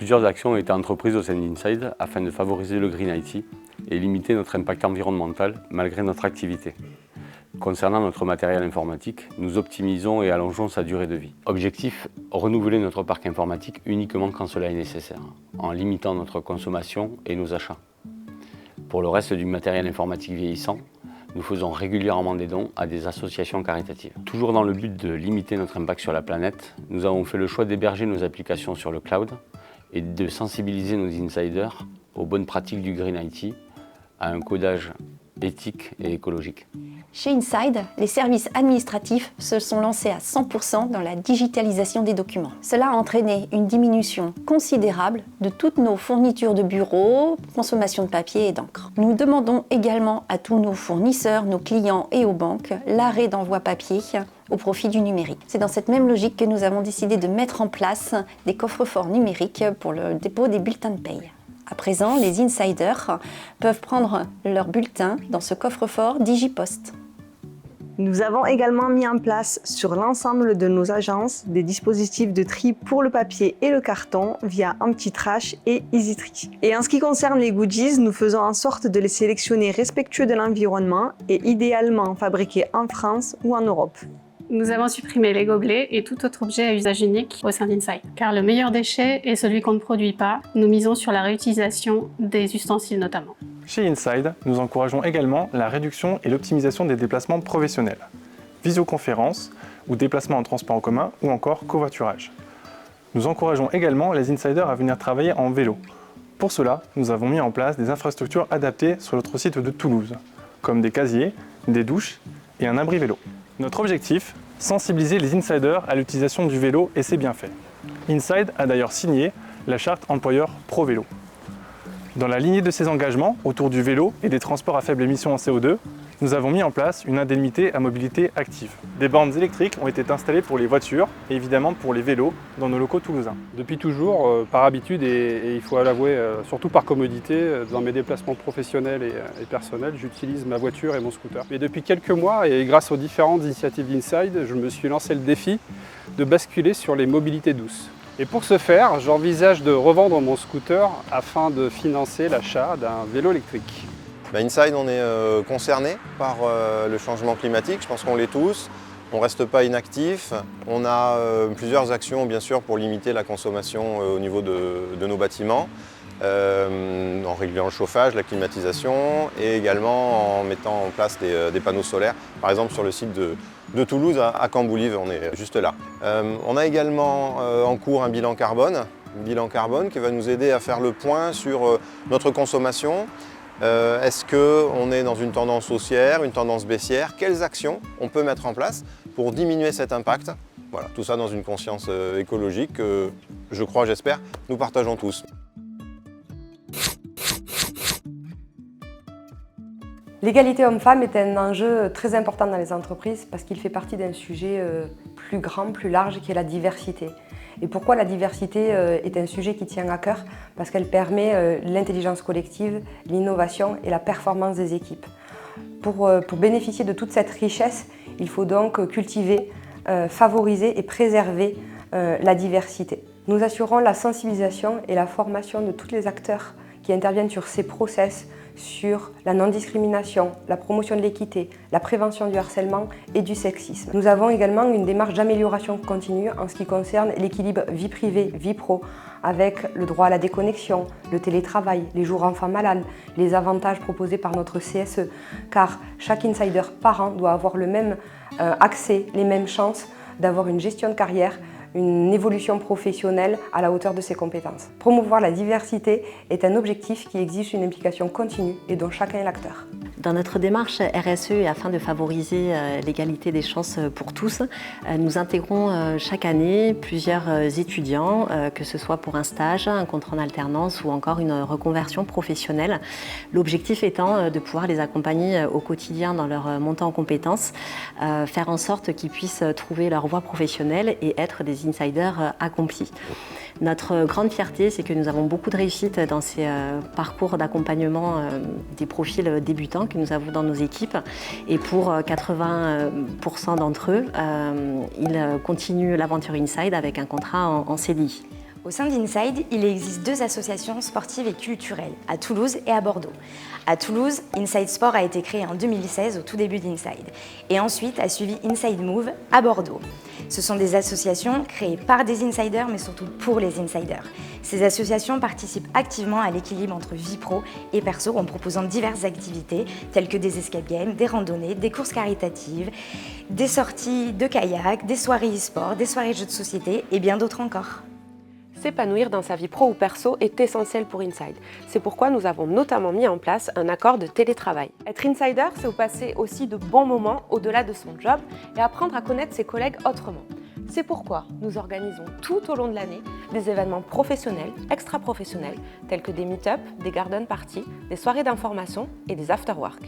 Plusieurs actions ont été entreprises au sein d'Inside afin de favoriser le Green IT et limiter notre impact environnemental malgré notre activité. Concernant notre matériel informatique, nous optimisons et allongeons sa durée de vie. Objectif, renouveler notre parc informatique uniquement quand cela est nécessaire, en limitant notre consommation et nos achats. Pour le reste du matériel informatique vieillissant, nous faisons régulièrement des dons à des associations caritatives. Toujours dans le but de limiter notre impact sur la planète, nous avons fait le choix d'héberger nos applications sur le cloud et de sensibiliser nos insiders aux bonnes pratiques du Green IT, à un codage éthique et écologique. Chez Inside, les services administratifs se sont lancés à 100% dans la digitalisation des documents. Cela a entraîné une diminution considérable de toutes nos fournitures de bureaux, consommation de papier et d'encre. Nous demandons également à tous nos fournisseurs, nos clients et aux banques l'arrêt d'envoi papier au profit du numérique. C'est dans cette même logique que nous avons décidé de mettre en place des coffres-forts numériques pour le dépôt des bulletins de paye. À présent, les insiders peuvent prendre leur bulletin dans ce coffre-fort DigiPost. Nous avons également mis en place sur l'ensemble de nos agences des dispositifs de tri pour le papier et le carton via AntiTrash et EasyTri. Et en ce qui concerne les goodies, nous faisons en sorte de les sélectionner respectueux de l'environnement et idéalement fabriqués en France ou en Europe. Nous avons supprimé les gobelets et tout autre objet à usage unique au sein d'Inside. Car le meilleur déchet est celui qu'on ne produit pas. Nous misons sur la réutilisation des ustensiles notamment. Chez Inside, nous encourageons également la réduction et l'optimisation des déplacements professionnels, visioconférences ou déplacements en transport en commun ou encore covoiturage. Nous encourageons également les insiders à venir travailler en vélo. Pour cela, nous avons mis en place des infrastructures adaptées sur notre site de Toulouse, comme des casiers, des douches et un abri vélo. Notre objectif, sensibiliser les insiders à l'utilisation du vélo et ses bienfaits. Inside a d'ailleurs signé la charte employeur Pro Vélo. Dans la lignée de ces engagements autour du vélo et des transports à faible émission en CO2, nous avons mis en place une indemnité à mobilité active. Des bornes électriques ont été installées pour les voitures et évidemment pour les vélos dans nos locaux toulousains. Depuis toujours, par habitude et il faut l'avouer, surtout par commodité, dans mes déplacements professionnels et personnels, j'utilise ma voiture et mon scooter. Mais depuis quelques mois et grâce aux différentes initiatives d'Inside, je me suis lancé le défi de basculer sur les mobilités douces. Et pour ce faire, j'envisage de revendre mon scooter afin de financer l'achat d'un vélo électrique. Inside, on est concerné par le changement climatique, je pense qu'on l'est tous. On ne reste pas inactif. On a plusieurs actions bien sûr pour limiter la consommation au niveau de nos bâtiments, en régulant le chauffage, la climatisation et également en mettant en place des panneaux solaires, par exemple sur le site de Toulouse à Camboulive, on est juste là. On a également en cours un bilan carbone qui va nous aider à faire le point sur notre consommation. Est-ce qu'on est dans une tendance haussière, une tendance baissière? Quelles actions on peut mettre en place pour diminuer cet impact? Voilà, tout ça dans une conscience écologique que je crois, j'espère, nous partageons tous. L'égalité homme-femme est un enjeu très important dans les entreprises parce qu'il fait partie d'un sujet plus grand, plus large qui est la diversité. Et pourquoi la diversité est un sujet qui tient à cœur? Parce qu'elle permet l'intelligence collective, l'innovation et la performance des équipes. Pour bénéficier de toute cette richesse, il faut donc cultiver, favoriser et préserver la diversité. Nous assurons la sensibilisation et la formation de tous les acteurs qui interviennent sur ces process, sur la non-discrimination, la promotion de l'équité, la prévention du harcèlement et du sexisme. Nous avons également une démarche d'amélioration continue en ce qui concerne l'équilibre vie privée, vie pro, avec le droit à la déconnexion, le télétravail, les jours enfants malades, les avantages proposés par notre CSE, car chaque insider par an doit avoir le même accès, les mêmes chances d'avoir une gestion de carrière, une évolution professionnelle à la hauteur de ses compétences. Promouvoir la diversité est un objectif qui exige une implication continue et dont chacun est l'acteur. Dans notre démarche RSE et afin de favoriser l'égalité des chances pour tous, nous intégrons chaque année plusieurs étudiants, que ce soit pour un stage, un contrat en alternance ou encore une reconversion professionnelle. L'objectif étant de pouvoir les accompagner au quotidien dans leur montée en compétences, faire en sorte qu'ils puissent trouver leur voie professionnelle et être des insiders accomplis. Notre grande fierté, c'est que nous avons beaucoup de réussite dans ces parcours d'accompagnement des profils débutants que nous avons dans nos équipes. Et pour 80% d'entre eux, ils continuent l'aventure Inside avec un contrat en CDI. Au sein d'Inside, il existe 2 associations sportives et culturelles, à Toulouse et à Bordeaux. À Toulouse, Inside Sport a été créé en 2016 au tout début d'Inside. Et ensuite a suivi Inside Move à Bordeaux. Ce sont des associations créées par des insiders, mais surtout pour les insiders. Ces associations participent activement à l'équilibre entre vie pro et perso en proposant diverses activités telles que des escape games, des randonnées, des courses caritatives, des sorties de kayak, des soirées e-sport, des soirées jeux de société et bien d'autres encore. S'épanouir dans sa vie pro ou perso est essentiel pour Inside. C'est pourquoi nous avons notamment mis en place un accord de télétravail. Être insider, c'est passer aussi de bons moments au-delà de son job et apprendre à connaître ses collègues autrement. C'est pourquoi nous organisons tout au long de l'année des événements professionnels, extra-professionnels, tels que des meet-up, des garden parties, des soirées d'information et des after-work.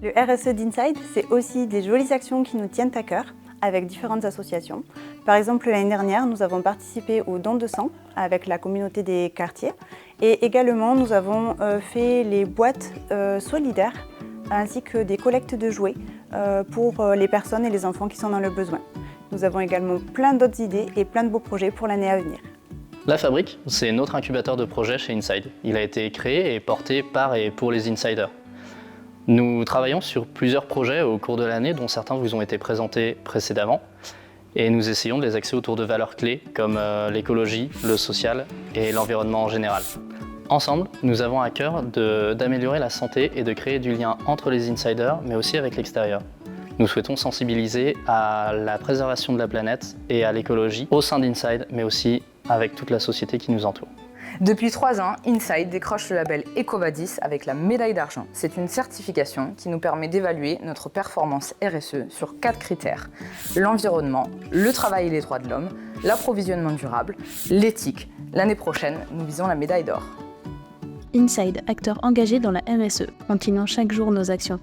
Le RSE d'Inside, c'est aussi des jolies actions qui nous tiennent à cœur avec différentes associations. Par exemple, l'année dernière, nous avons participé au don de sang avec la communauté des quartiers et également nous avons fait les boîtes solidaires ainsi que des collectes de jouets pour les personnes et les enfants qui sont dans le besoin. Nous avons également plein d'autres idées et plein de beaux projets pour l'année à venir. La Fabrique, c'est notre incubateur de projets chez Inside. Il a été créé et porté par et pour les insiders. Nous travaillons sur plusieurs projets au cours de l'année, dont certains vous ont été présentés précédemment. Et nous essayons de les axer autour de valeurs clés comme l'écologie, le social et l'environnement en général. Ensemble, nous avons à cœur d'améliorer la santé et de créer du lien entre les insiders, mais aussi avec l'extérieur. Nous souhaitons sensibiliser à la préservation de la planète et à l'écologie au sein d'Inside, mais aussi avec toute la société qui nous entoure. Depuis 3 ans, Inside décroche le label EcoVadis avec la médaille d'argent. C'est une certification qui nous permet d'évaluer notre performance RSE sur 4 critères. L'environnement, le travail et les droits de l'homme, l'approvisionnement durable, l'éthique. L'année prochaine, nous visons la médaille d'or. Inside, acteur engagé dans la RSE, continuons chaque jour nos actions.